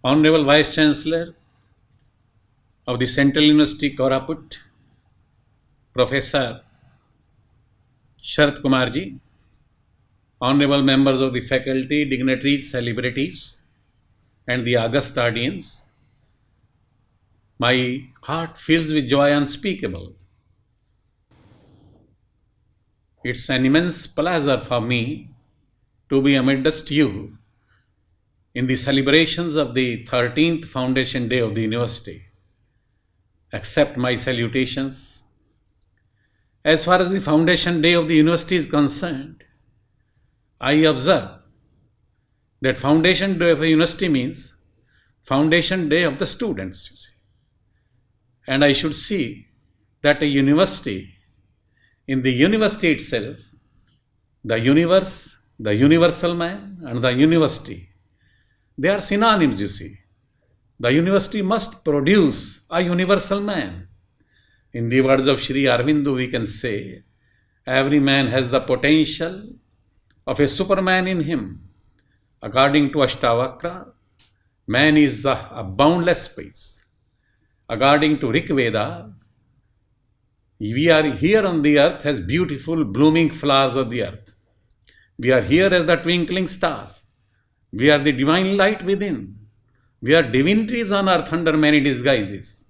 Honorable Vice Chancellor of the Central University Koraput, Professor Sharat Kumar ji, honorable members of the faculty, dignitaries, celebrities, and the august audience, my heart fills with joy unspeakable. It's an immense pleasure for me to be amidst you in the celebrations of the 13th Foundation Day of the University. Accept my salutations. As far as the Foundation Day of the University is concerned, I observe that Foundation Day of a university means Foundation Day of the students, you see. And I should see that a university, in the university itself, the universe, the universal man, and the university, they are synonyms, you see. The university must produce a universal man. In the words of Sri Aurobindo, we can say, every man has the potential of a superman in him. According to Ashtavakra, man is a boundless space. According to Rig Veda, we are here on the earth as beautiful blooming flowers of the earth. We are here as the twinkling stars. We are the divine light within. We are divinities on earth under many disguises.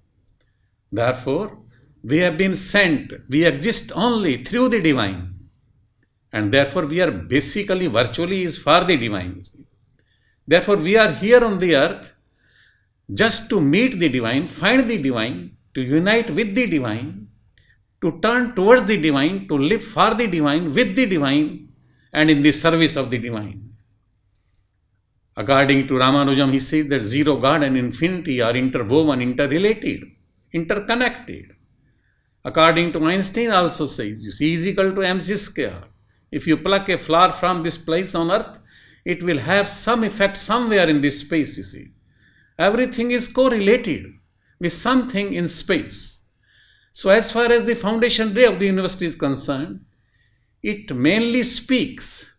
Therefore, we have been sent. We exist only through the divine. And therefore, we are basically, virtually is for the divine. Therefore, we are here on the earth just to meet the divine, find the divine, to unite with the divine, to turn towards the divine, to live for the divine, with the divine, and in the service of the divine. According to Ramanujam, he says that zero, God, and infinity are interwoven, interrelated, interconnected. According to Einstein also says, you see, is equal to mc square. If you pluck a flower from this place on earth, it will have some effect somewhere in this space, you see. Everything is correlated with something in space. So as far as the Foundation Day of the university is concerned, it mainly speaks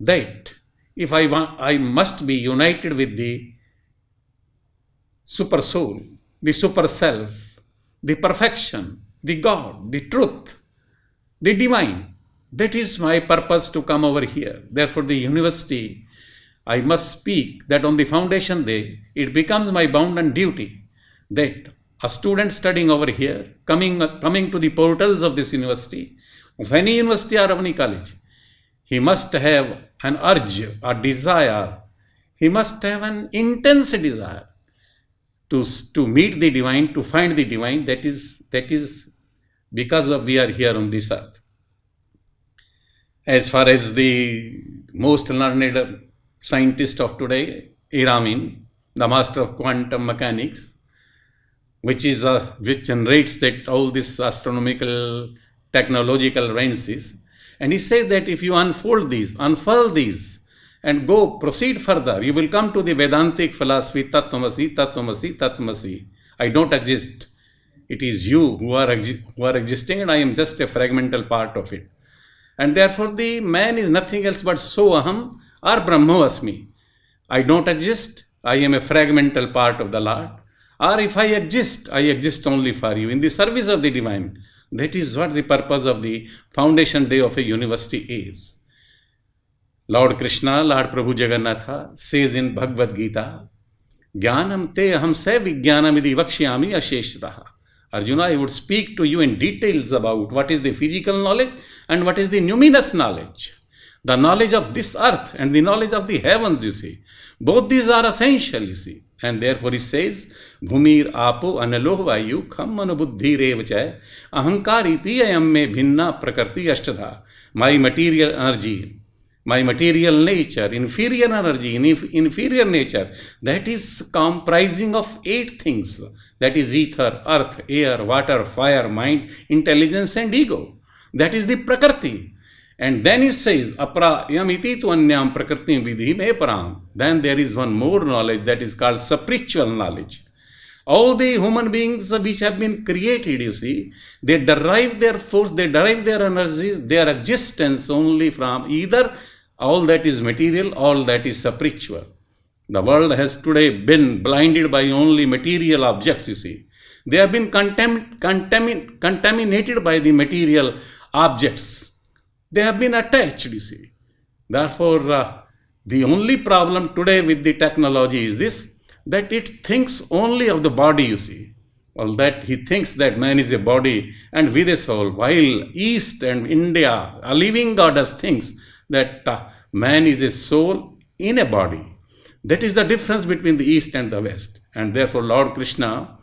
that if I must be united with the super soul, the super self, the perfection, the God, the truth, the divine. That is my purpose to come over here. Therefore, the university, I must speak that on the Foundation Day, it becomes my bounden duty that a student studying over here, coming to the portals of this university, of any university or any college, he must have an urge, a desire. He must have an intense desire to meet the divine, to find the divine. That is because of we are here on this earth. As far as the most learned scientist of today, Iramin, the master of quantum mechanics, which generates that all this astronomical, technological advances. And he says that if you unfurl these, and proceed further, you will come to the Vedantic philosophy, Tattvamasi, Tattvamasi, Tattvamasi. I don't exist. It is you who are existing, and I am just a fragmental part of it. And therefore, the man is nothing else but Soaham or Brahmasmi. I don't exist. I am a fragmental part of the Lord. Or if I exist only for you, in the service of the divine. That is what the purpose of the Foundation Day of a university is. Lord Krishna, Lord Prabhu Jagannatha says in Bhagavad Gita, Jnanam te aham se vijnanamidi vakshyami asheshataha. Arjuna, I would speak to you in details about what is the physical knowledge and what is the numinous knowledge. The knowledge of this earth and the knowledge of the heavens, you see. Both these are essential, you see. And therefore he says, Bhumir apo analoh vayu kham manubuddhi revacha ahankariti ayam me bhinna prakriti ashtadha. My material energy, my material nature, inferior energy, inferior nature, that is comprising of 8 things. That is ether, earth, air, water, fire, mind, intelligence and ego. That is the prakriti. And then he says, Apra yamiti tu anyam prakriti vidhi me param. Then there is one more knowledge that is called spiritual knowledge. All the human beings which have been created, you see, they derive their force, they derive their energies, their existence only from either all that is material, all that is spiritual. The world has today been blinded by only material objects, you see. They have been contaminated by the material objects. They have been attached, you see. Therefore, the only problem today with the technology is this, that it thinks only of the body, you see. Well, that he thinks that man is a body and with a soul, while East and India, a living goddess, thinks that man is a soul in a body. That is the difference between the East and the West. And therefore, Lord Krishna,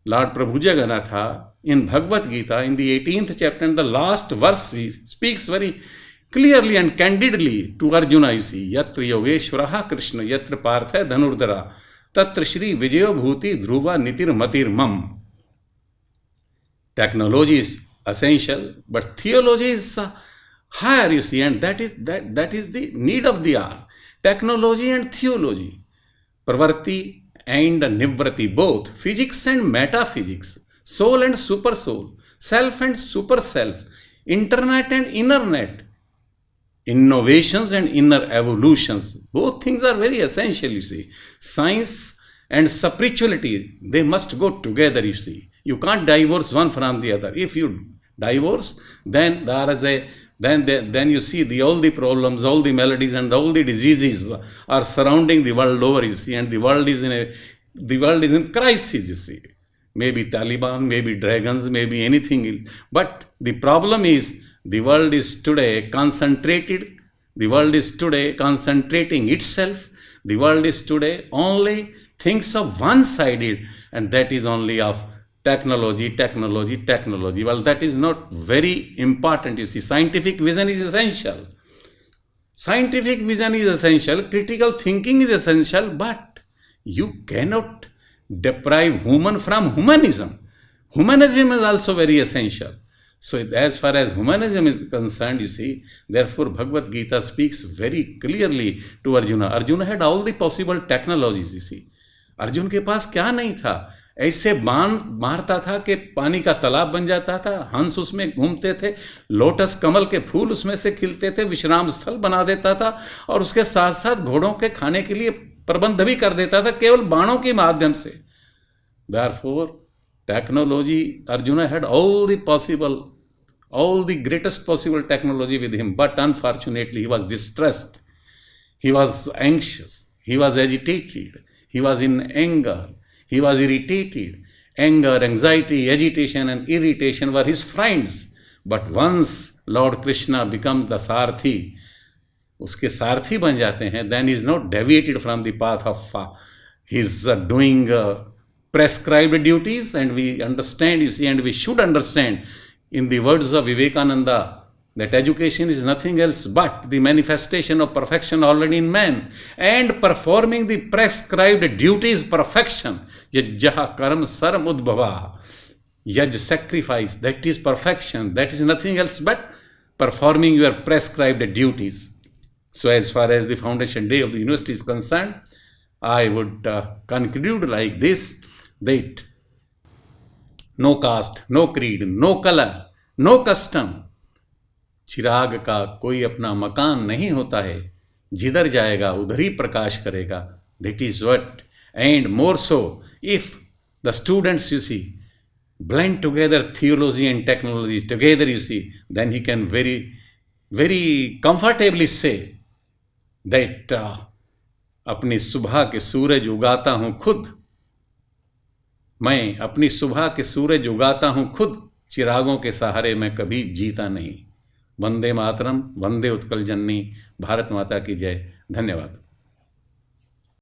Lord Prabhu Jagannatha, in Bhagavad Gita, in the 18th chapter and the last verse, he speaks very clearly and candidly to Arjuna, you see, Yatra Yogeshwaraha Krishna, Yatra Partha Dhanurdara, Tatra Shri Vijayo Bhuti Dhruva Nitir Matir Mam. Technology is essential, but theology is higher, you see, and that is the need of the hour. Technology and theology, Pravarti and Nivrati, both, physics and metaphysics, soul and super soul, self and super self, internet and inner net, innovations and inner evolutions, both things are very essential, you see. Science and spirituality, they must go together, you see. You can't divorce one from the other. If you divorce, then there is then you see all the problems, all the maladies and all the diseases are surrounding the world over, you see, and the world is in crisis, you see. Maybe Taliban, maybe dragons, maybe anything. But the problem is, the world is today concentrating itself. The world is today only thinks of one-sided, and that is only of technology. Well, that is not very important, you see. Scientific vision is essential. Critical thinking is essential, but you cannot deprive human from humanism. Humanism is also very essential. So as far as humanism is concerned, you see, therefore Bhagavad Gita speaks very clearly to Arjuna. Arjuna had all the possible technologies, you see. Arjun के पास क्या नहीं था, ऐसे बाण मारता था कि पानी का तालाब बन जाता था, हंस उसमें घूमते थे, लोटस कमल के फूल उसमें से खिलते थे, विश्राम स्थल बना देता था, और उसके साथ साथ घोड़ों के खाने के लिए प्रबंध भी कर देता था केवल बाणों के माध्यम से. Therefore, technology, Arjuna had all the greatest possible technology with him, but unfortunately he was distressed, he was anxious, he was agitated, he was in anger, he was irritated. Anger, anxiety, agitation and irritation were his friends. But once Lord Krishna becomes the Sarthi, उसके सारथी बन जाते हैं, then he is not deviated from the path of his doing prescribed duties. And we understand, you see, and we should understand, in the words of Vivekananda, that education is nothing else but the manifestation of perfection already in man, and performing the prescribed duties perfection. Yajjaha karam saram udbhava. Yaj, sacrifice, that is perfection. That is nothing else but performing your prescribed duties. So as far as the foundation day of the university is concerned, I would conclude like this, that no caste, no creed, no color, no custom. चिराग का कोई अपना मकान नहीं होता है, जिधर जाएगा उधर ही प्रकाश करेगा. That is what, and more so, if the students, you see, blend together theology and technology together, you see, then he can very, very comfortably say that अपनी सुबह के सूरज उगाता हूँ खुद, मैं अपनी सुबह के सूरज उगाता हूँ खुद, चिरागों के सहारे मैं कभी जीता नहीं. वंदे मातरम, वंदे उत्कल जननी, भारत माता की जय. धन्यवाद.